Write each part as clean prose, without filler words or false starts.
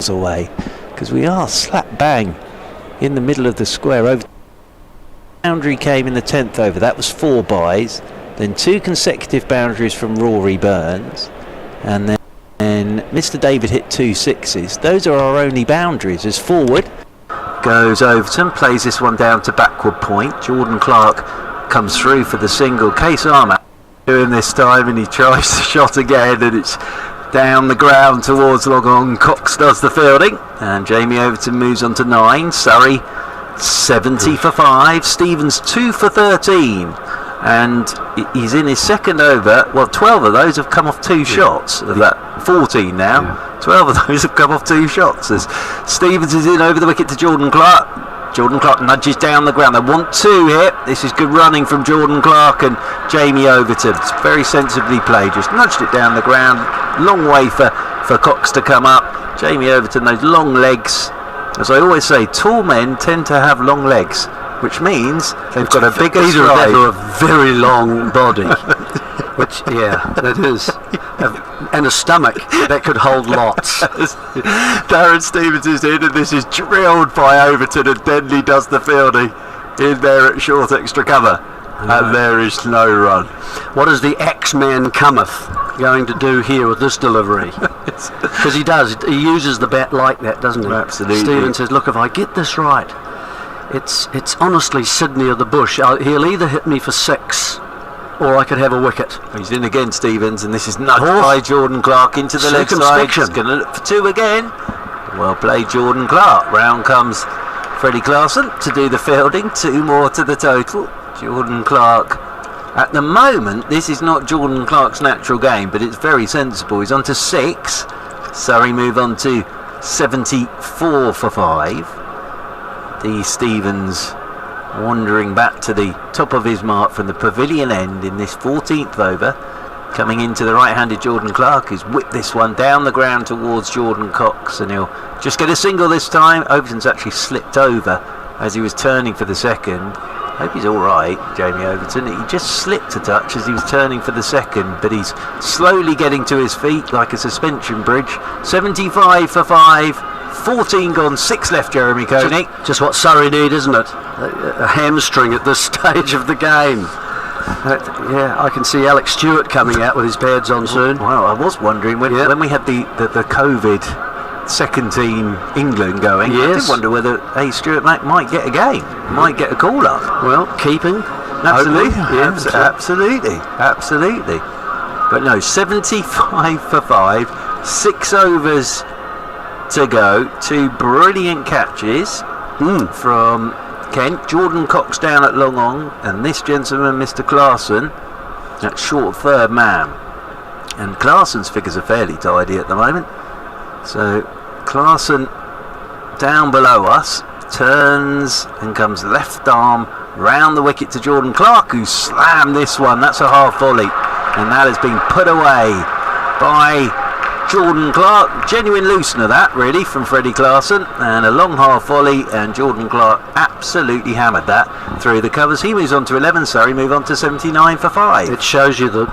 away, because we are slap bang in the middle of the square. Over boundary came in the 10th over. That was 4 byes, then 2 consecutive boundaries from Rory Burns, and then Mr. David hit 2 sixes. Those are our only boundaries. As forward goes Overton, plays this one down to backward point. Jordan Clark comes through for the single. Case Armour doing this time, and he tries the shot again, and it's down the ground towards long on. Cox does the fielding, and Jamie Overton moves on to 9. Surrey 70 for 5. Stevens 2 for 13, and he's in his second over. Well, 12 of those have come off 2 shots. Of that 14 now, 12 of those have come off 2 shots. As Stevens is in over the wicket to Jordan Clark. Jordan Clark nudges down the ground. They want 2 here. This is good running from Jordan Clark and Jamie Overton. It's very sensibly played. Just nudged it down the ground. Long way for Cox to come up. Jamie Overton, those long legs. As I always say, tall men tend to have long legs, which means they've got a bigger stride. Either a very long body, which, yeah, that is, and a stomach that could hold lots. Darren Stevens is in, and this is drilled by Overton, and Denley does the fielding in there at short extra cover. And there is no run. What is the X-Man cometh going to do here with this delivery? Because he uses the bat like that, doesn't he? Absolutely. Stephen says, look, if I get this right, it's honestly Sydney of the bush. He'll either hit me for 6 or I could have a wicket. He's in again, Stevens, and this is nudged by Jordan Clark into the leg side. He's going to look for 2 again. Well played, Jordan Clark. Round comes Freddie Clarkson to do the fielding. 2 more to the total. Jordan Clark, at the moment, this is not Jordan Clark's natural game, but it's very sensible. He's on to 6. Surrey move on to 74 for 5. D. Stevens wandering back to the top of his mark from the pavilion end in this 14th over. Coming into the right-handed Jordan Clark, who's whipped this one down the ground towards Jordan Cox, and he'll just get a single this time. Overton's actually slipped over as he was turning for the second. Hope he's alright, Jamie Overton. He just slipped a touch as he was turning for the second, but he's slowly getting to his feet like a suspension bridge. 75 for 5, 14 gone, 6 left, Jeremy Koenig. Just what Surrey need, isn't it? A hamstring at this stage of the game. Yeah, I can see Alex Stewart coming out with his pads on soon. Well, I was wondering when we had the COVID second team England going, I did wonder whether Stewart might get a game, might get a call up. Well, keeping. Absolutely. Absolutely. But no, 75 for 5, 6 overs to go. 2 brilliant catches from Kent. Jordan Cox down at long on, and this gentleman, Mr. Clarkson, at short third man. And Clarkson's figures are fairly tidy at the moment. So Clarkson down below us, turns and comes left arm round the wicket to Jordan Clark, who slammed this one. That's a half volley, and that has been put away by Jordan Clark. Genuine loosener that, really, from Freddie Clarkson, and a long half volley, and Jordan Clark absolutely hammered that through the covers. He moves on to 11. Sorry, move on to 79 for 5. It shows you the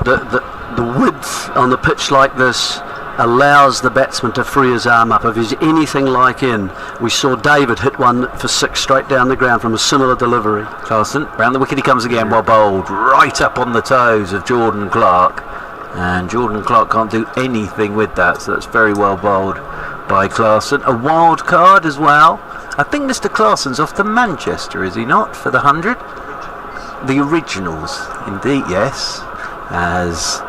width on the pitch like this allows the batsman to free his arm up. If he's anything like in, we saw David hit one for 6 straight down the ground from a similar delivery. Clarkson, round the wicket he comes again, well bowled, right up on the toes of Jordan Clark. And Jordan Clark can't do anything with that, so that's very well bowled by Clarkson. A wild card as well. I think Mr. Clarkson's off to Manchester, is he not, for the 100? The originals, indeed, yes. As,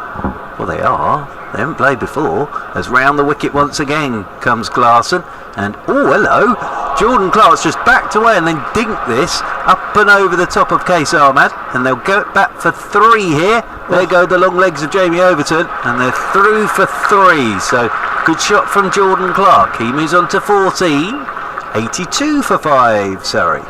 well, they are. They haven't played before. As round the wicket once again comes Clarkson. And, oh, hello. Jordan Clark's just backed away and then dinked this up and over the top of Case Ahmad. And they'll go back for 3 here. There go the long legs of Jamie Overton. And they're through for 3. So, good shot from Jordan Clark. He moves on to 14. 82 for 5, Surrey.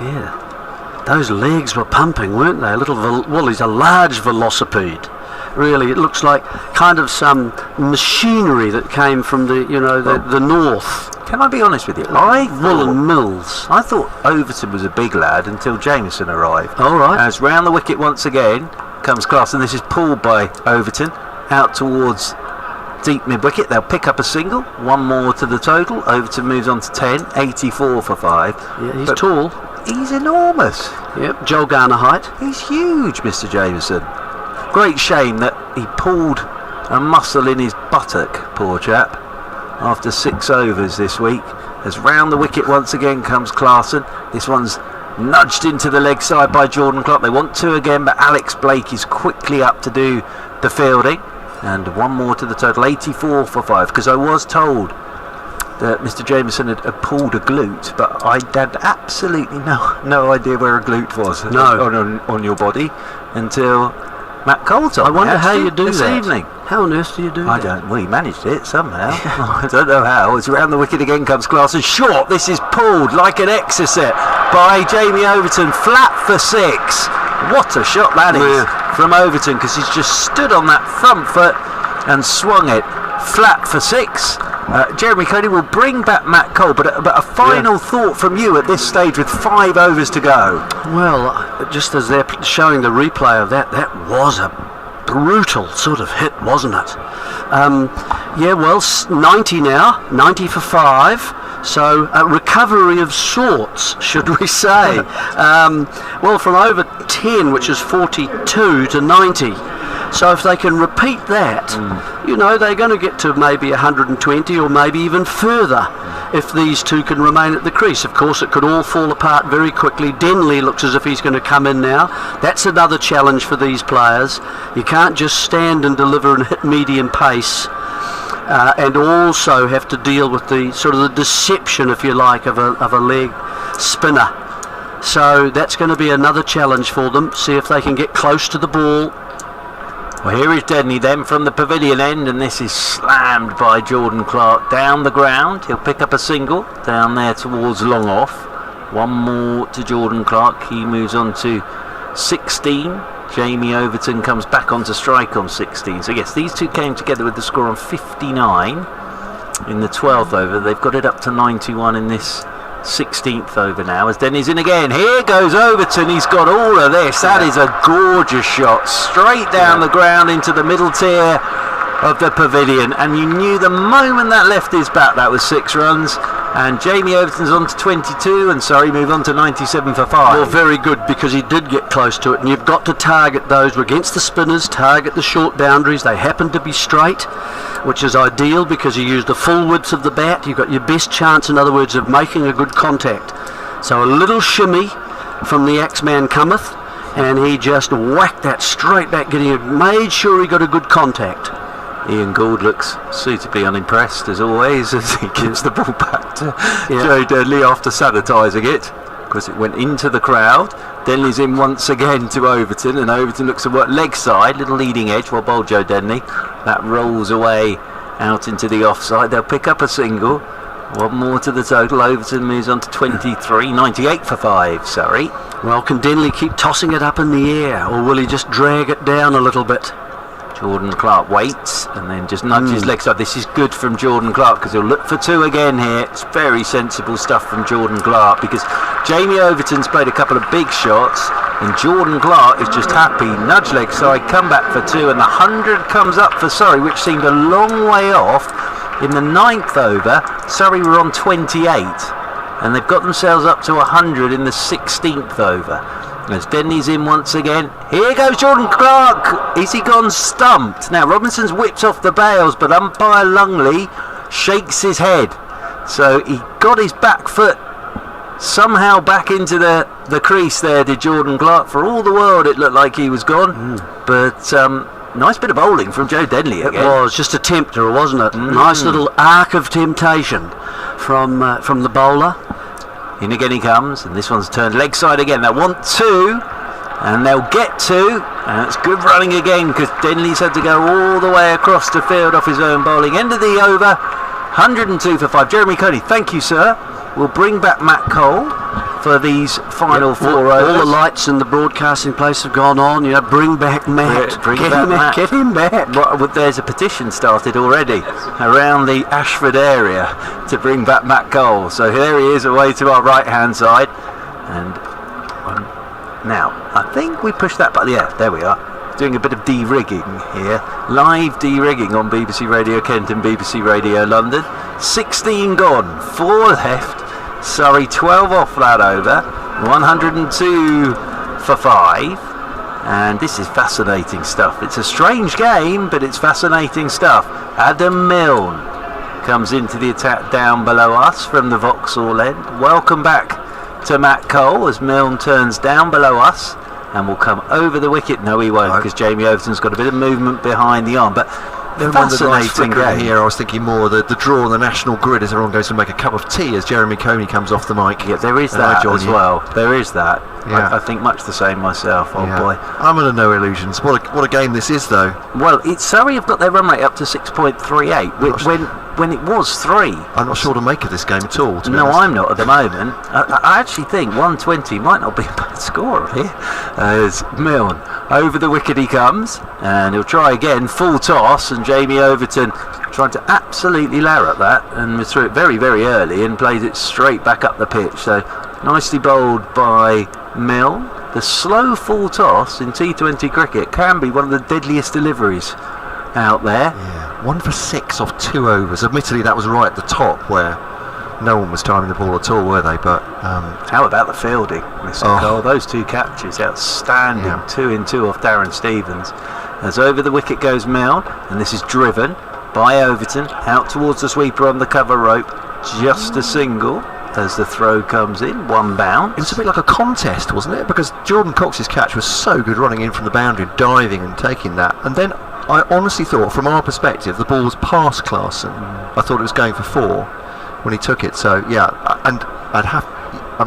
Yeah. Those legs were pumping, weren't they? He's a large velocipede. Really, it looks like kind of some machinery that came from the north. Can I be honest with you? Woolen mills. I thought Overton was a big lad until Jameson arrived. All right. As round the wicket once again comes Clarkson. This is pulled by Overton out towards deep mid-wicket. They'll pick up a single. One more to the total. Overton moves on to 10. 84 for 5. Yeah, he's tall. He's enormous. Yep, Joel Garner height. He's huge, Mr. Jameson. Great shame that he pulled a muscle in his buttock, poor chap, after 6 overs this week. As round the wicket once again comes Clarkson. This one's nudged into the leg side by Jordan Clark. They want 2 again, but Alex Blake is quickly up to do the fielding. And one more to the total, 84 for 5. Because I was told that Mr. Jameson had pulled a glute, but I had absolutely no idea where a glute was on your body until Matt Cole told me. I wonder how you do this that. evening. How on earth do you do that? I don't. Well, he managed it somehow. I don't know how. It's around the wicket again comes Clarkson. Short. This is pulled like an exocet by Jamie Overton. Flat for 6. What a shot that is from Overton, because he's just stood on that front foot and swung it flat for 6. Jeremy Cody will bring back Matt Cole, but a final thought from you at this stage with 5 overs to go. Well, just as they're showing the replay of that was a brutal sort of hit, wasn't it? 90 now, 90 for 5. So a recovery of sorts, should we say? From over 10, which is 42, to 90. So if they can repeat that, they're going to get to maybe 120 or maybe even further if these two can remain at the crease. Of course, it could all fall apart very quickly. Denley looks as if he's going to come in now. That's another challenge for these players. You can't just stand and deliver and hit medium pace and also have to deal with the sort of the deception, if you like, of a leg spinner. So that's going to be another challenge for them. See if they can get close to the ball. Well, here is Denley then from the pavilion end, and this is slammed by Jordan Clark down the ground. He'll pick up a single down there towards long off. One more to Jordan Clark. He moves on to 16. Jamie Overton comes back onto strike on 16. So yes, these two came together with the score on 59 in the 12th over. They've got it up to 91 in this 16th over now, as Denny's in again. Here goes Overton. He's got all of this. That is a gorgeous shot, straight down the ground into the middle tier of the pavilion, and you knew the moment that left his bat that was 6 runs. And Jamie Overton's on to 22, and Surrey move on to 97 for 5. Well, very good, because he did get close to it, and you've got to target those against the spinners, target the short boundaries. They happen to be straight, which is ideal because you use the full width of the bat. You've got your best chance, in other words, of making a good contact. So a little shimmy from the Axeman cometh, and he just whacked that straight back, made sure he got a good contact. Ian Gould looks suitably unimpressed as always as he gives the ball back to Joe Denley after sanitising it, because it went into the crowd. Denley's in once again to Overton, and Overton looks to work leg side, little leading edge, well bowled Joe Denley. That rolls away out into the offside. They'll pick up a single. One more to the total. Overton moves on to 23, 98 for 5, Surrey. Well, can Denley keep tossing it up in the air, or will he just drag it down a little bit? Jordan Clark waits and then just nudges leg side. This is good from Jordan Clark, because he'll look for 2 again here. It's very sensible stuff from Jordan Clark, because Jamie Overton's played a couple of big shots and Jordan Clark is just happy. Nudge leg side, come back for 2, and the 100 comes up for Surrey, which seemed a long way off. In the 9th over, Surrey were on 28, and they've got themselves up to 100 in the 16th over. As Denley's in once again. Here goes Jordan Clark. Is he gone stumped? Now Robinson's whipped off the bails, but umpire Lungley shakes his head. So he got his back foot somehow back into the crease there, did Jordan Clark. For all the world it looked like he was gone. But nice bit of bowling from Joe Denley again. It was just a tempter, wasn't it? Nice little arc of temptation from the bowler. In again he comes, and this one's turned leg side again. They'll want 2, and they'll get 2, and it's good running again, because Denley's had to go all the way across the field off his own bowling. End of the over, 102 for 5. Jeremy Cody, thank you, sir. We'll bring back Matt Cole for these final 4 overs. All the lights in the broadcasting place have gone on. Bring back Matt. Get him back. Well, there's a petition started already around the Ashford area to bring back Matt Cole. So here he is away to our right hand side. And now, I think we pushed that button. Yeah, there we are. doing a bit of de-rigging here. Live de-rigging on BBC Radio Kent and BBC Radio London. 16 gone, 4 left. Surrey 12 off that over. 102 for 5. And this is fascinating stuff. It's a strange game, but it's fascinating stuff. Adam Milne comes into the attack down below us from the Vauxhall end. Welcome back to Matt Cole as Milne turns down below us and will come over the wicket. No, he won't, because Jamie Overton's got a bit of movement behind the arm. But fascinating game here. I was thinking more the draw on the national grid as everyone goes to make a cup of tea as Jeremy Coney comes off the mic. Yeah, there is that as well. There is that. Yeah. I think much the same myself. Oh boy, I'm under no illusions. What a game this is, though. Well, Surrey have got their run rate up to 6.38 when it was 3. I'm not sure to make of this game at all. To be no, honest. I'm not at the moment. I actually think 120 might not be a bad score here. As Milne over the wicket he comes, and he'll try again, full toss, and Jamie Overton trying to absolutely larrup that, and was through it very, very early and plays it straight back up the pitch. So nicely bowled by Milne. The slow full toss in T20 cricket can be one of the deadliest deliveries out there. Yeah, 1 for 6 off 2 overs. Admittedly, that was right at the top where no one was timing the ball at all, were they? But how about the fielding, Mr. Cole? Those 2 catches, outstanding. Yeah. 2 in 2 off Darren Stevens. As over the wicket goes Milne, and this is driven by Overton out towards the sweeper on the cover rope. Just a single as the throw comes in, 1 bounce. It was a bit like a contest, wasn't it? Because Jordan Cox's catch was so good running in from the boundary, diving and taking that. And then I honestly thought, from our perspective, the ball was past Clarkson. I thought it was going for 4 when he took it. So, yeah, and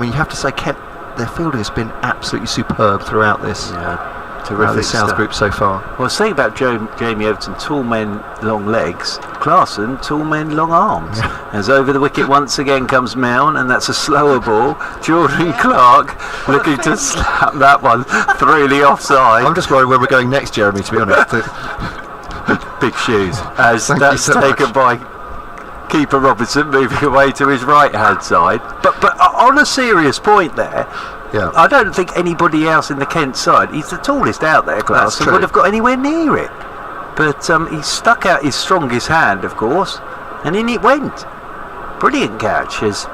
you have to say, Kent, their fielding has been absolutely superb throughout this. Yeah. Terrific the South stuff. group so far. Well, saying about Jamie Overton, tall men, long legs. Clarkson, tall men, long arms. As over the wicket once again comes Milne, and that's a slower ball. Jordan Clark looking to slap that one through the offside. I'm just worried where we're going next, Jeremy, to be honest. Big shoes. As Thank that's you so taken much. by keeper Robertson, moving away to his right hand side. But on a serious point there, Yeah. I don't think anybody else in the Kent side, he's the tallest out there, Clarkson, would have got anywhere near it. But he stuck out his strongest hand, of course, and in it went. Brilliant catch as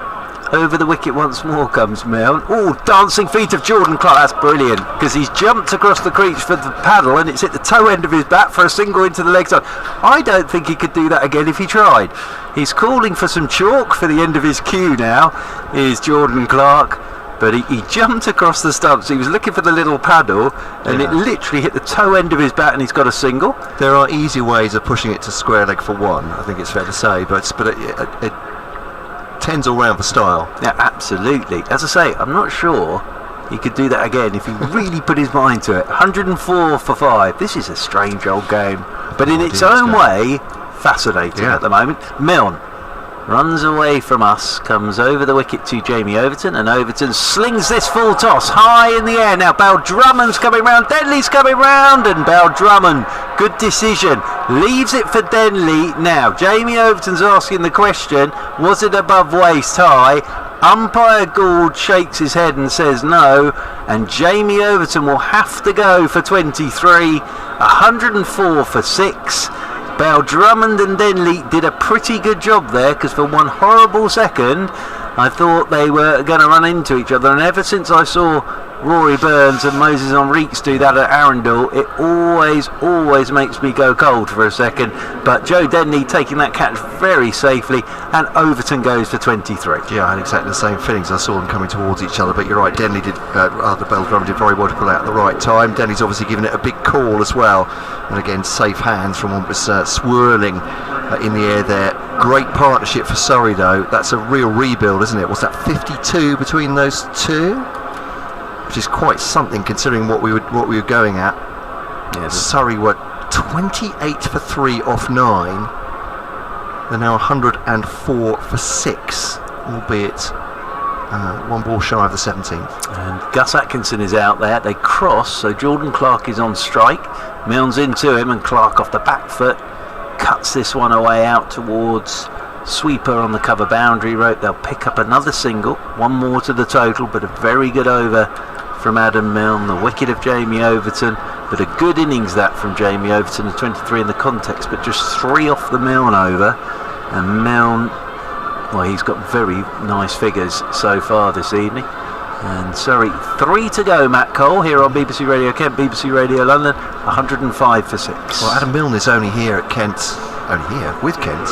over the wicket once more comes Milne. Oh, dancing feet of Jordan Clark, that's brilliant, because he's jumped across the crease for the paddle and it's hit the toe end of his bat for a single into the leg side. I don't think he could do that again if he tried. He's calling for some chalk for the end of his cue now, is Jordan Clark. But he jumped across the stumps. He was looking for the little paddle, and it literally hit the toe end of his bat, and he's got a single. There are easy ways of pushing it to square leg for 1, I think it's fair to say, but it tends all round for style. Yeah, absolutely. As I say, I'm not sure he could do that again if he really put his mind to it. 104 for 5. This is a strange old game, but in its own way, fascinating at the moment. Milne runs away from us, comes over the wicket to Jamie Overton, and Overton slings this full toss high in the air. Now Bell-Drummond's coming round, Denley's coming round, and Bell-Drummond, good decision, leaves it for Denley. Now Jamie Overton's asking the question, was it above waist high? Umpire Gould shakes his head and says no, and Jamie Overton will have to go for 23, 104 for 6. Bell-Drummond and Denley did a pretty good job there, because for one horrible second I thought they were going to run into each other, and ever since I saw Rory Burns and Moses Enriques do that at Arundel, it always makes me go cold for a second. But Joe Denley taking that catch very safely, and Overton goes for 23. Yeah, I had exactly the same feelings. I saw them coming towards each other, but you're right, Denley did, the Bell-Drummond did very well to pull out at the right time. Denley's obviously given it a big call as well, and again safe hands from what was swirling in the air there. Great partnership for Surrey though. That's a real rebuild, isn't it? Was that 52 between those two? Which is quite something considering what we were going at. Yeah, Surrey were 28 for 3 off 9. They're now 104 for 6, albeit 1 ball shy of the 17th. And Gus Atkinson is out there. They cross, so Jordan Clark is on strike. Milne's into him, and Clark off the back foot cuts this one away out towards sweeper on the cover boundary rope. They'll pick up another single, 1 more to the total, but a very good over from Adam Milne. The wicket of Jamie Overton, But a good innings that from Jamie Overton, a 23 in the context, but just 3 off the Milne over. And Milne, well, he's got very nice figures so far this evening. And Surrey, 3 to go, Matt Cole, here on BBC Radio Kent, BBC Radio London, 105 for 6. Well, Adam Milne is only here at Kent, with Kent,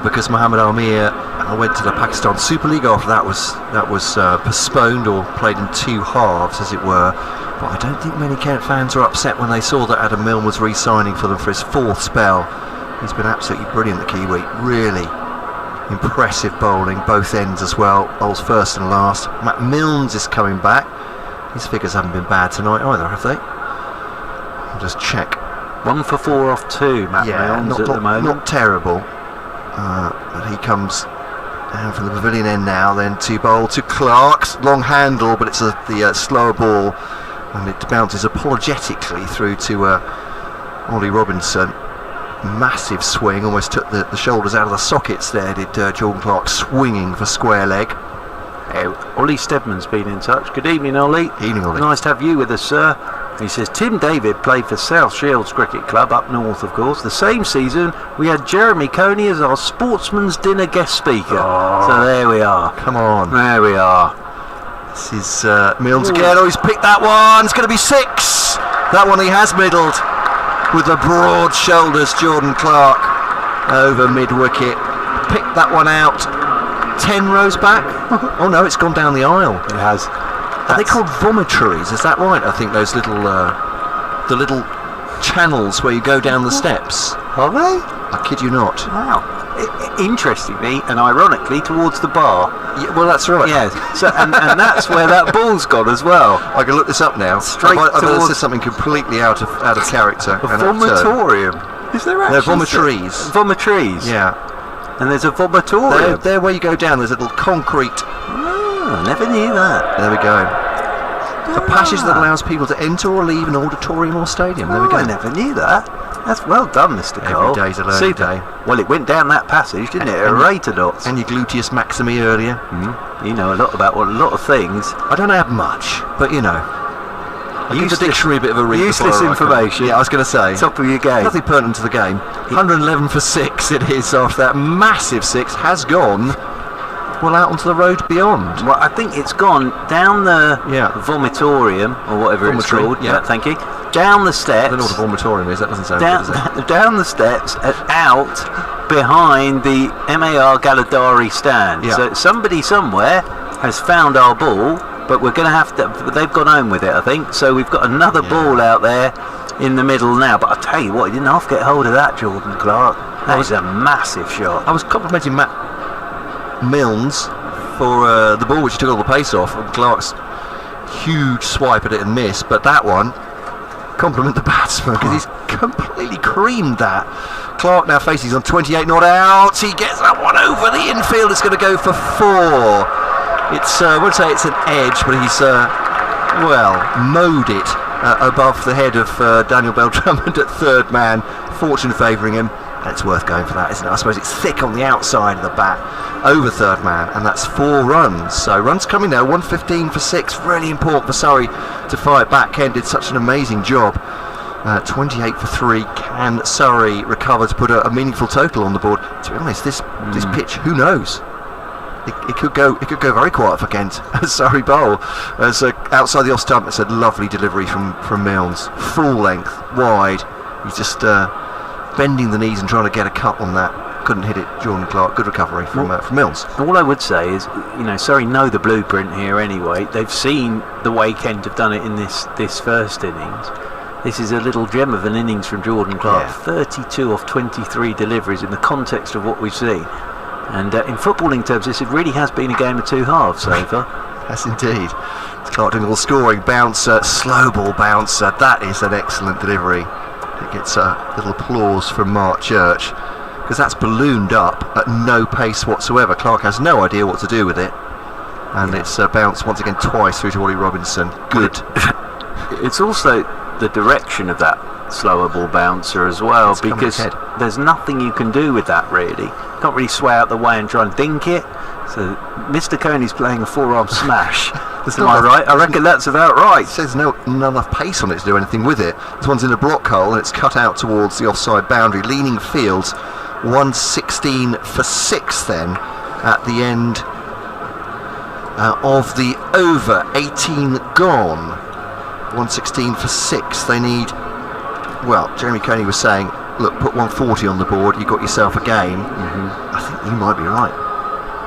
because Mohamed Amir went to the Pakistan Super League after that was postponed or played in 2 halves, as it were. But I don't think many Kent fans were upset when they saw that Adam Milne was re-signing for them for his 4th spell. He's been absolutely brilliant, the Kiwi. Really impressive bowling, both ends as well. Bowls first and last. Matt Milnes is coming back. His figures haven't been bad tonight either, have they? I'll just check. 1 for 4 off 2, Matt Milnes at the moment. Not terrible. But he comes down from the pavilion end now, then to bowl to Clark's long handle, but it's the slower ball, and it bounces apologetically through to Ollie Robinson. Massive swing, almost took the shoulders out of the sockets there, did Jordan Clark, swinging for square leg. Ollie Stedman's been in touch. Good evening, Ollie. Evening, Ollie. Nice to have you with us, sir. He says Tim David played for South Shields Cricket Club up north, of course. The same season we had Jeremy Coney as our Sportsman's Dinner guest speaker. So there we are. Come on. There we are. This is Milnes again. Oh, he's picked that one. It's going to be 6. That one he has middled with the broad shoulders. Jordan Clark over mid-wicket. Picked that one out. 10 rows back. Oh no, it's gone down the aisle. It has. Are they called vomitories? Is that right? I think those little the little channels where you go down the steps. Are they? I kid you not. Wow. Interestingly and ironically towards the bar. Yeah, well, that's right. Yes. So and that's where that ball's gone as well. I can look this up now. Straight I bet towards this is something completely out of character. A vomitorium. Is there actually? They're vomitories. Vomitories. Yeah. And there's a vomitorium. There where you go down, there's a little concrete. Oh, never knew that. There we go. A passage that allows people to enter or leave an auditorium or stadium. There we go. I never knew that. That's well done, Mr. Cole. Every day's a learning day. Well, it went down that passage, didn't it? A rate of dots. And your gluteus maximi earlier. You know a lot about a lot of things. I don't have much, but you know. I give the dictionary a bit of a read. Useless information. Yeah, I was going to say. Top of your game. Nothing pertinent to the game. 111 for 6 it is after that massive 6 has gone well out onto the road beyond. Well, I think it's gone down the vomitorium or whatever it's called. Yeah, thank you. Down the steps. I don't know what a vomitorium is. That doesn't sound good, does it? Down the steps and out behind the MAR Galadari stand. Yeah. So somebody somewhere has found our ball. But we're going to have to. They've gone home with it, I think. So we've got another ball out there in the middle now. But I tell you what, he didn't half get hold of that, Jordan Clark. That was a massive shot. I was complimenting Matt Milnes for the ball which he took all the pace off. And Clark's huge swipe at it and miss. But that one, compliment the batsman because he's completely creamed that. Clark now faces on 28 not out. He gets that one over the infield. It's going to go for 4. It's, I won't say it's an edge, but he's, mowed it above the head of Daniel Bell-Drummond at third man. Fortune favouring him, and it's worth going for that, isn't it? I suppose it's thick on the outside of the bat, over third man, and that's 4 runs. So runs coming now, 115 for 6. Really important for Surrey to fight back. Ken did such an amazing job. 28 for 3. Can Surrey recover to put a meaningful total on the board? To be honest, this pitch, who knows? It could go very quiet for Kent. Surrey bowl as outside the off stump. It's a lovely delivery from Milnes, full length, wide. He's just bending the knees and trying to get a cut on that. Couldn't hit it. Jordan Clark, good recovery from Milnes. All I would say is, Surrey know the blueprint here anyway. They've seen the way Kent have done it in this first innings. This is a little gem of an innings from Jordan Clark. 32 off 23 deliveries in the context of what we've seen. And in footballing terms, this really has been a game of 2 halves so far. Yes, indeed. Clark doing a little scoring bouncer, slow ball bouncer. That is an excellent delivery. It gets a little applause from Mark Church because that's ballooned up at no pace whatsoever. Clark has no idea what to do with it, and it's bounced once again twice through to Ollie Robinson. Good. It's also the direction of that slower ball bouncer as well, because there's nothing you can do with that really. Can't really sway out the way and try and dink it. So Mr. Coney's playing a forearm smash Am I right? I reckon that's about right. It says not enough pace on it to do anything with it. This one's in a block hole and it's cut out towards the offside boundary. Leaning fields, 116 for 6 then at the end of the over. 18 gone. 116 for 6. They need, well, Jeremy Coney was saying, look, put 140 on the board, you got yourself a game. I think you might be right.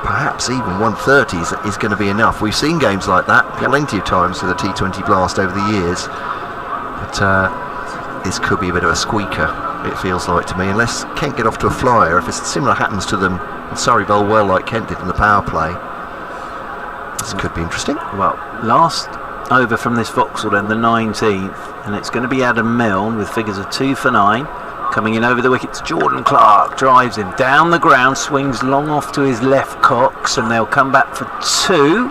Perhaps even 130 is going to be enough. We've seen games like that plenty of times for the T20 Blast over the years. But this could be a bit of a squeaker, it feels like to me. Unless Kent get off to a flyer, if similar happens to them and Surrey bowl well like Kent did in the power play, this could be interesting. Well, last over from this Vauxhall then, the 19th, and it's going to be Adam Milne with figures of 2 for 9. Coming in over the wickets, Jordan Clark drives him down the ground, swings long off to his left Cox, and they'll come back for 2.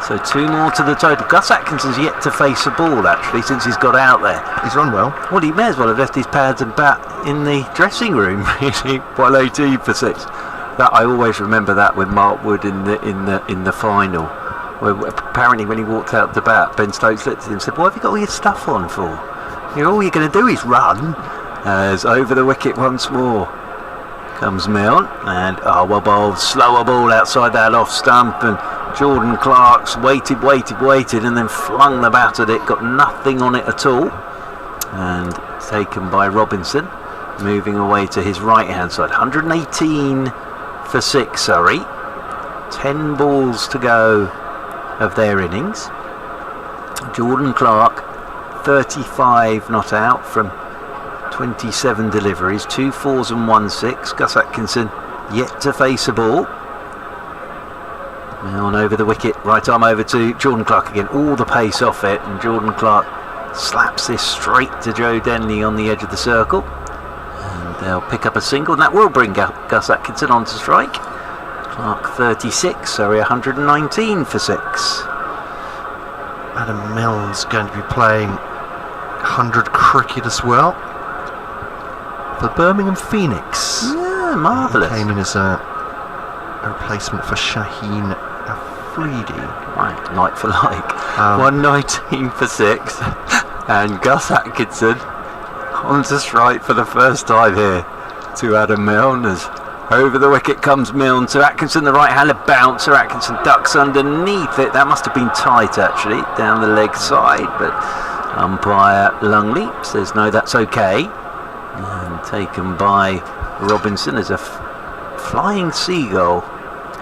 So 2 more to the total. Gus Atkinson's yet to face a ball actually since he's got out there. He's run well. Well, he may as well have left his pads and bat in the dressing room really, while 18 for 6. That I always remember that with Mark Wood in the final. Where apparently when he walked out the bat, Ben Stokes looked at him and said, "What have you got all your stuff on for? All you're going to do is run." As over the wicket once more comes Milne, and well bowled, slower ball outside that off stump, and Jordan Clark's waited, and then flung the bat at it, got nothing on it at all, and taken by Robinson, moving away to his right hand side. 118 for 6 Surrey, 10 balls to go of their innings. Jordan Clark 35 not out from 27 deliveries, 2 4s and 1 6. Gus Atkinson yet to face a ball. On over the wicket, right arm over to Jordan Clark again, all the pace off it, and Jordan Clark slaps this straight to Joe Denley on the edge of the circle, and they'll pick up a single, and that will bring Gus Atkinson on to strike. Clark 36, Surrey 119 for 6. Adam Milne's going to be playing 100 cricket as well for Birmingham Phoenix. Yeah, marvellous. He came in as a replacement for Shaheen Afridi. Right, like for like. 119 for 6. And Gus Atkinson on to strike for the first time here to Adam Milne. As over the wicket comes Milne to Atkinson, the right-handed bouncer. Atkinson ducks underneath it. That must have been tight actually, down the leg side, but umpire Lungley says no, that's okay. And taken by Robinson as a flying seagull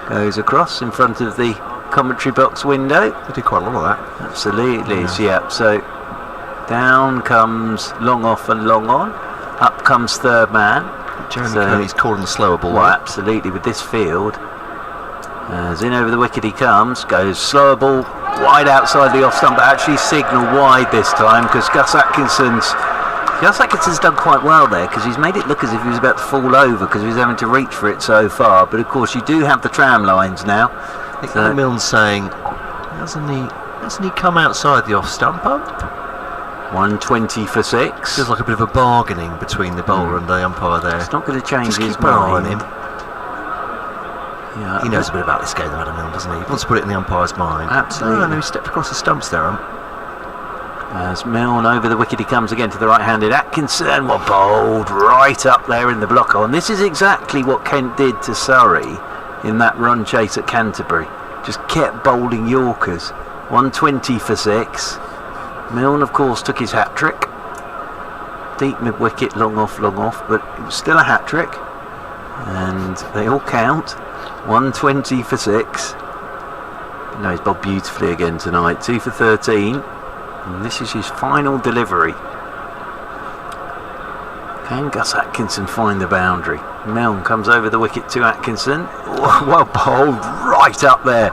goes across in front of the commentary box window. They did quite a lot of that. Absolutely, yeah. So down comes long off and long on. Up comes third man. Jeremy Coney's calling the slower ball. Well, absolutely, with this field. As in over the wicket he comes, goes slower ball wide outside the off stump, but actually signal wide this time because Gus Atkinson's done quite well there, because he's made it look as if he was about to fall over because he was having to reach for it so far. But of course you do have the tram lines now. I think Milne's saying, hasn't he come outside the off stump up? 120 for 6. Feels like a bit of a bargaining between the bowler and the umpire there. It's not going to change his keep an eye on mind. him. Yeah, he knows a bit about this game, Adam Milne, doesn't he? He wants to put it in the umpire's mind. Absolutely. No, he stepped across the stumps there, As Milne over the wicket he comes again to the right-handed Atkinson, well bowled right up there in the block hole. And this is exactly what Kent did to Surrey in that run chase at Canterbury. Just kept bowling Yorkers. 120 for 6. Milne of course took his hat-trick. Deep mid-wicket, long off, but it was still a hat-trick. And they all count. 120 for 6. No, he's bowled beautifully again tonight. 2 for 13. And this is his final delivery. Can Gus Atkinson find the boundary? Milne comes over the wicket to Atkinson. Well bowled, right up there,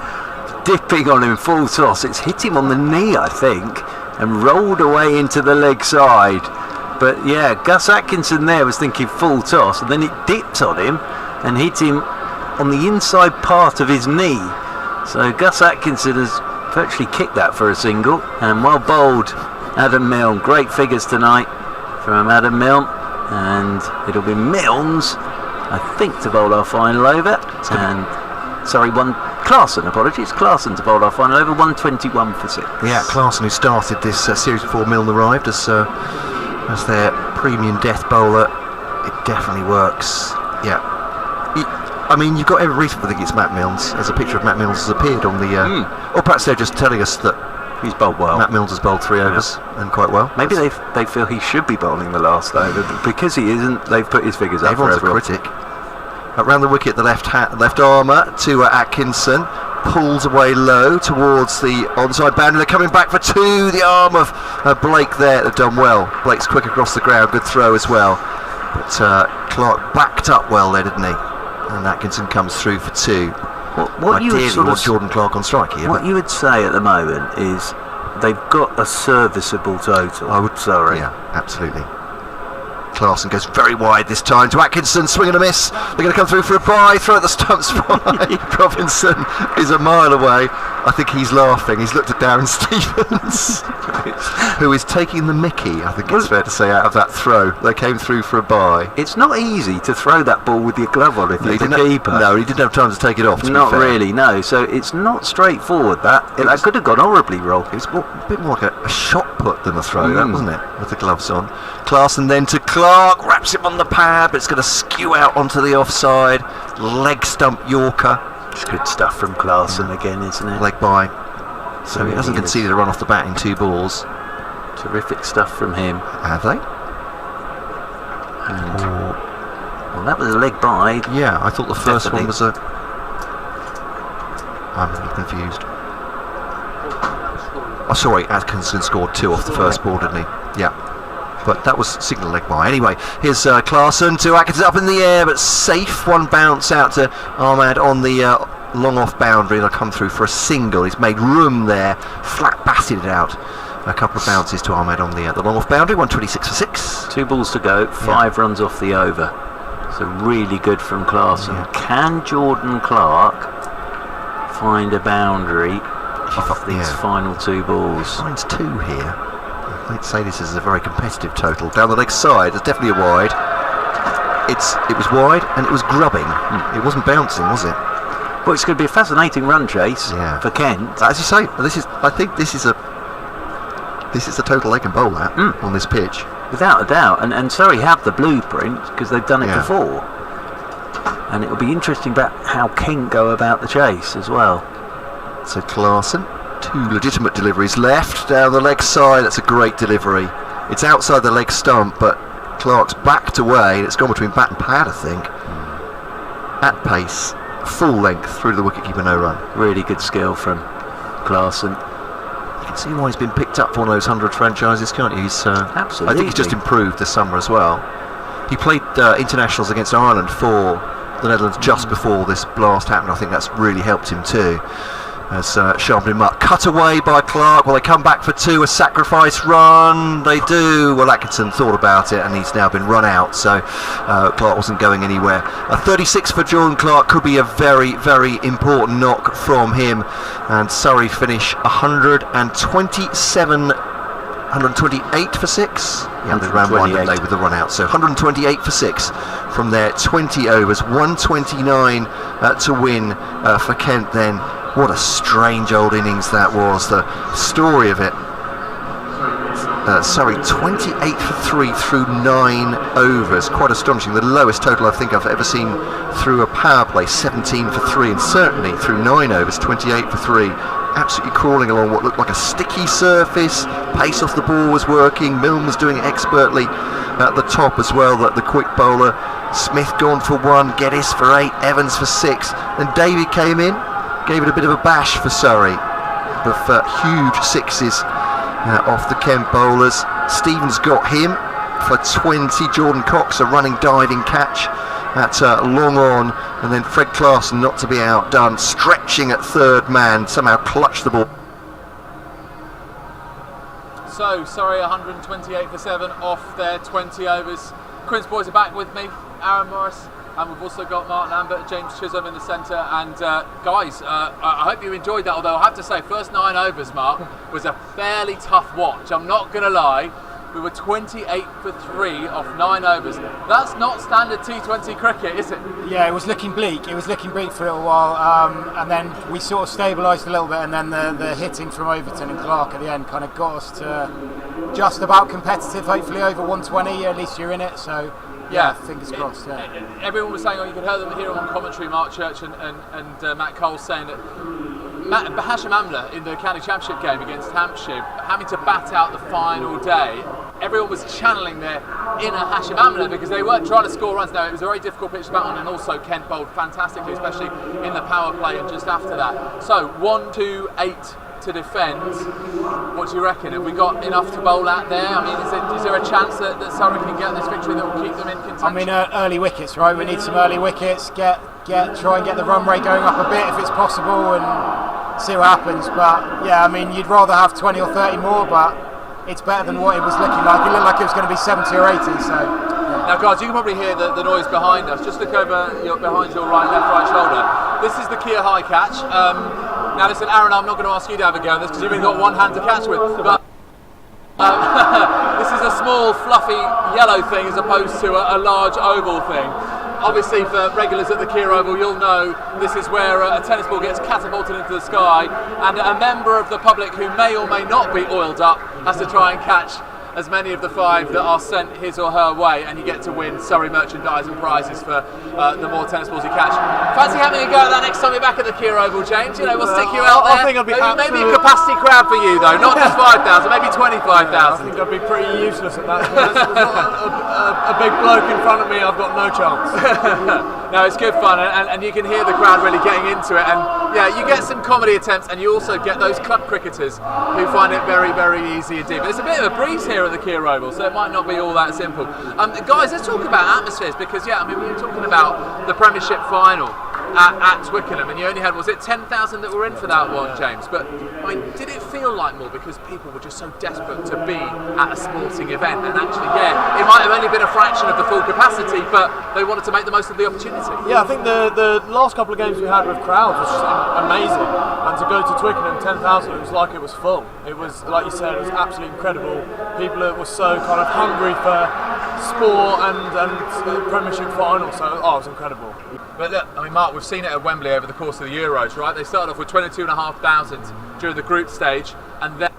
dipping on him full toss. It's hit him on the knee, I think, and rolled away into the leg side. But yeah, Gus Atkinson there was thinking full toss, and then it dipped on him and hit him on the inside part of his knee. So Gus Atkinson has virtually kicked that for a single, and well bowled Adam Milne. Great figures tonight from Adam Milne, and it'll be Milne's, I think, to bowl our final over. And sorry, one Clarkson, apologies. Clarkson's bowled our final over, 121 for 6. Yeah, Clarkson, who started this series before Milne arrived as their premium death bowler. It definitely works. Yeah. I mean, you've got every reason to think it's Matt Milnes, as a picture of Matt Milnes has appeared on the... Or perhaps they're just telling us that he's bowled well. Matt Milnes has bowled 3 overs and quite well. Maybe they feel he should be bowling the last over, but because he isn't, they've put his figures up. Everyone's a critic. Around the wicket, the left armour to Atkinson. Pulls away low towards the onside boundary. They're coming back for 2. The arm of Blake there. They've done well. Blake's quick across the ground. Good throw as well. But Clark backed up well there, didn't he? And Atkinson comes through for 2. What you Ideally, want Jordan Clark on strike here. What you would say at the moment is they've got a serviceable total. I would. Sorry. Yeah, absolutely. Clarkson goes very wide this time to Atkinson, swing and a miss. They're going to come through for a bye, throw at the stumps by Robinson is a mile away. I think he's laughing. He's looked at Darren Stevens, who is taking the mickey, I think it's fair to say, out of that throw. They came through for a bye. It's not easy to throw that ball with your glove on if you're the keeper. No, he didn't have time to take it off, Not really, no. So it's not straightforward, that. That could have gone horribly wrong. It was a bit more like a shot put than a throw, that wasn't it, with the gloves on. Clarkson then to Clark, wraps him on the pad, but it's going to skew out onto the offside. Leg stump Yorker. It's good stuff from Clarkson again, isn't it? Leg by. So he hasn't conceded a run off the bat in 2 balls. Terrific stuff from him. Have they? Well, that was a leg by. Yeah, I thought the first one was a... I'm a little confused. Oh, sorry, Atkinson scored 2 off the first ball, didn't he? Yeah. But that was signal leg by. Anyway, here's Clarkson to Atkinson up in the air, but safe. One bounce out to Ahmad on the long off boundary. They'll come through for a single. He's made room there, flat batted it out. A couple of bounces to Ahmad on the long off boundary. 126 for 6. 2 balls to go. 5 runs off the over. So really good from Clarkson. Yeah. Can Jordan Clark find a boundary off these final 2 balls? Finds 2 here. I'd say this is a very competitive total. Down the leg side, there's definitely a wide. It was wide and it was grubbing. It wasn't bouncing, was it? Well, it's going to be a fascinating run chase for Kent. As you say, I think this is a total they can bowl at on this pitch. Without a doubt. And Surrey have the blueprint because they've done it before. And it'll be interesting about how Kent go about the chase as well. So Clarkson. 2 legitimate deliveries left down the leg side. That's a great delivery. It's outside the leg stump, but Clark's backed away. It's gone between bat and pad, I think. At pace, full length through the wicketkeeper, no run. Really good skill from Clarkson. You can see why he's been picked up for one of those 100 franchises, can't you? Absolutely. I think he's just improved this summer as well. He played internationals against Ireland for the Netherlands just before this blast happened. I think that's really helped him too. Has sharpened him up. Cut away by Clark. Well, they come back for 2. A sacrifice run. They do. Well, Atkinson thought about it and he's now been run out. So Clark wasn't going anywhere. A 36 for Jordan Clark could be a very, very important knock from him. And Surrey finish 128 for 6. Yeah, they ran one, didn't they, with the run out. So 128 for 6 from their 20 overs. 129 to win for Kent then. What a strange old innings that was. The story of it. Surrey 28 for 3 through 9 overs. Quite astonishing. The lowest total I think I've ever seen through a power play. 17 for 3, and certainly through 9 overs, 28 for 3. Absolutely crawling along what looked like a sticky surface. Pace off the ball was working. Milne was doing it expertly at the top as well. The quick bowler. Smith gone for 1. Geddes for 8. Evans for 6. Then Davey came in. Gave it a bit of a bash for Surrey, but huge 6s off the Kent bowlers. Stevens got him for 20. Jordan Cox a running diving catch at long on, and then Fred Clarkson, not to be outdone, stretching at third man, somehow clutched the ball. So Surrey 128 for 7 off their 20 overs. Queen's boys are back with me, Aaron Morris. And we've also got Mark Lambert and James Chisholm in the centre. And guys, I hope you enjoyed that. Although I have to say, first 9 overs, Mark, was a fairly tough watch. I'm not going to lie. We were 28 for 3 off 9 overs. That's not standard T20 cricket, is it? Yeah, it was looking bleak. It was looking bleak for a little while, and then we sort of stabilised a little bit, and then the hitting from Overton and Clark at the end kind of got us to just about competitive, hopefully over 120. At least you're in it, so yeah, fingers crossed. Yeah. Everyone was saying, you could hear them here on commentary, Mark Church and Matt Cole saying that Hashim Amla in the county championship game against Hampshire, having to bat out the final day, everyone was channeling their inner Hashim Amla because they weren't trying to score runs. Now, it was a very difficult pitch to bat on, and also Kent bowled fantastically, especially in the power play and just after that. So 1, 2, 8 to defend. What do you reckon? Have we got enough to bowl out there? I mean, is there a chance that Surrey can get this victory that will keep them in contention? I mean, early wickets, right? We need some early wickets. Try and get the run rate going up a bit if it's possible, and see what happens. But yeah, I mean, you'd rather have 20 or 30 more, but it's better than what it was looking like. It looked like it was going to be 70 or 80. So yeah. Now, guys, you can probably hear the noise behind us. Just look over behind your right shoulder. This is the Kia High catch. Now, listen, Aaron, I'm not going to ask you to have a go at this because you've only got one hand to catch with. But this is a small, fluffy yellow thing as opposed to a large oval thing. Obviously, for regulars at the Kia Oval, you'll know this is where a tennis ball gets catapulted into the sky, and a member of the public who may or may not be oiled up has to try and catch as many of the 5 that are sent his or her way, and you get to win Surrey merchandise and prizes for the more tennis balls you catch. Fancy having a go at that next time you're back at the Kia Oval, James? You know, we'll stick you out there. I think I'd be maybe a capacity crowd for you though, not just 5,000, maybe 25,000. I think I'd be pretty useless at that. There's not a big bloke in front of me, I've got no chance. No, it's good fun, and you can hear the crowd really getting into it, and yeah, you get some comedy attempts, and you also get those club cricketers who find it very, very easy indeed. But it's a bit of a breeze here at the Kia Oval, so it might not be all that simple. Guys, let's talk about atmospheres, because yeah, I mean, we were talking about the Premiership final at Twickenham, and you only had, was it 10,000 that were in for that one, James? But I mean, did it feel like more because people were just so desperate to be at a sporting event? And actually, yeah, it might have only been a fraction of the full capacity, but they wanted to make the most of the opportunity. Yeah, I think the last couple of games we had with crowds was just amazing, and to go to Twickenham 10,000, it was like it was full. It was, like you said, it was absolutely incredible. People were so kind of hungry for sport and Premiership final, so it was incredible. But look, I mean, Mark, we've seen it at Wembley over the course of the Euros, right? They started off with 22,500 during the group stage, and then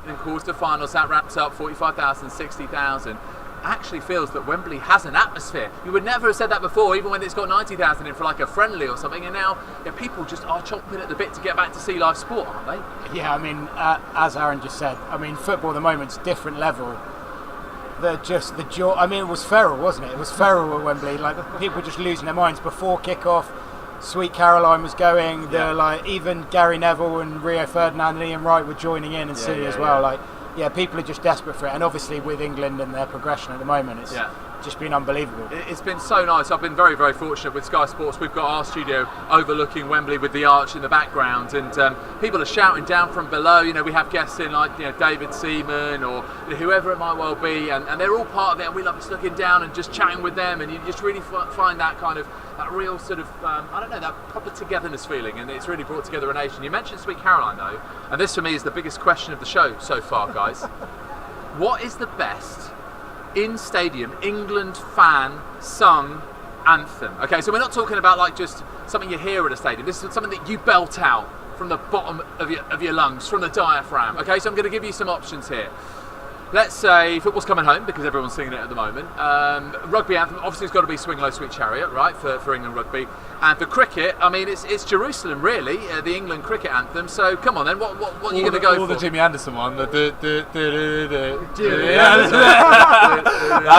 in quarter-finals that wraps up 45,000, 60,000. Actually feels that Wembley has an atmosphere. You would never have said that before, even when it's got 90,000 in for like a friendly or something, and now people just are chomping at the bit to get back to see live sport, aren't they? Yeah, I mean, as Aaron just said, I mean, football at the moment's different level. The joy. I mean, it was feral, wasn't it? It was feral at Wembley. Like, people were just losing their minds before kick-off. Sweet Caroline was going. Even Gary Neville and Rio Ferdinand and Ian Wright were joining in and singing as well. Like, yeah, people are just desperate for it, and obviously with England and their progression at the moment, it's just been unbelievable. It's been so nice. I've been very, very fortunate with Sky Sports. We've got our studio overlooking Wembley with the arch in the background, and people are shouting down from below. You know, we have guests in like David Seaman or whoever it might well be, and they're all part of it. And we love just looking down and just chatting with them, and you just really find that kind of that real sort of that proper togetherness feeling, and it's really brought together a nation. You mentioned Sweet Caroline though, and this for me is the biggest question of the show so far, guys. What is the best in-stadium England fan sung anthem? Okay, so we're not talking about like just something you hear at a stadium. This is something that you belt out from the bottom of your lungs, from the diaphragm. Okay, so I'm going to give you some options here. Let's say football's coming home because everyone's singing it at the moment. Rugby anthem, obviously it's got to be Swing Low Sweet Chariot, right, for England rugby. And for cricket, I mean, it's Jerusalem really, the England cricket anthem. So come on then, what are you going to go for? Or the Jimmy Anderson one, that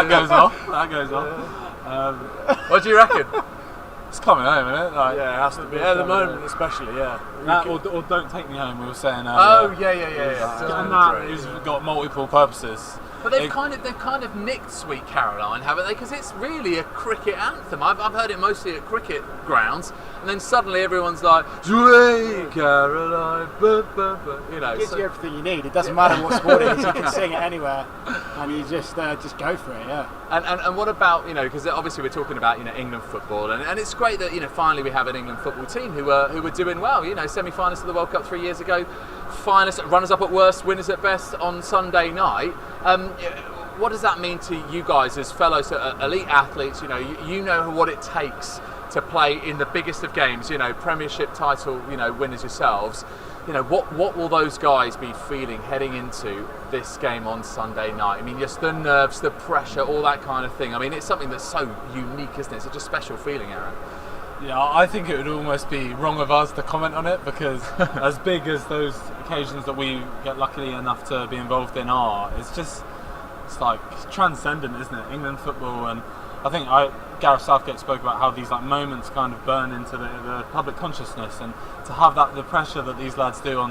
goes off. What do you reckon? It's coming home, isn't it? Like, Yeah, it has to be. at the moment, especially, yeah. That, or Don't Take Me Home, we were saying earlier. Oh yeah. And that has got multiple purposes. But they've kind of nicked Sweet Caroline, haven't they? Because it's really a cricket anthem. I've heard it mostly at cricket grounds, and then suddenly everyone's like, "Sweet Caroline," you know. It gives so- you everything you need. It doesn't matter what sport it is. You can sing it anywhere, and you just go for it. Yeah. And what about, you know, because obviously we're talking about, you know, England football, and it's great that, you know, finally we have an England football team who are doing well. You know, semi-finalists of the World Cup 3 years ago, finalists, runners-up at worst, winners at best on Sunday night. What does that mean to you guys as fellow elite athletes? You know, you know what it takes to play in the biggest of games. You know, Premiership title, you know, winners yourselves. You know, what will those guys be feeling heading into this game on Sunday night? I mean, just the nerves, the pressure, all that kind of thing. I mean, it's something that's so unique, isn't it? It's such a special feeling, Aaron. Yeah, I think it would almost be wrong of us to comment on it, because as big as those occasions that we get lucky enough to be involved in are, it's like transcendent, isn't it? England football, and I think Gareth Southgate spoke about how these like moments kind of burn into the public consciousness, and to have the pressure that these lads do on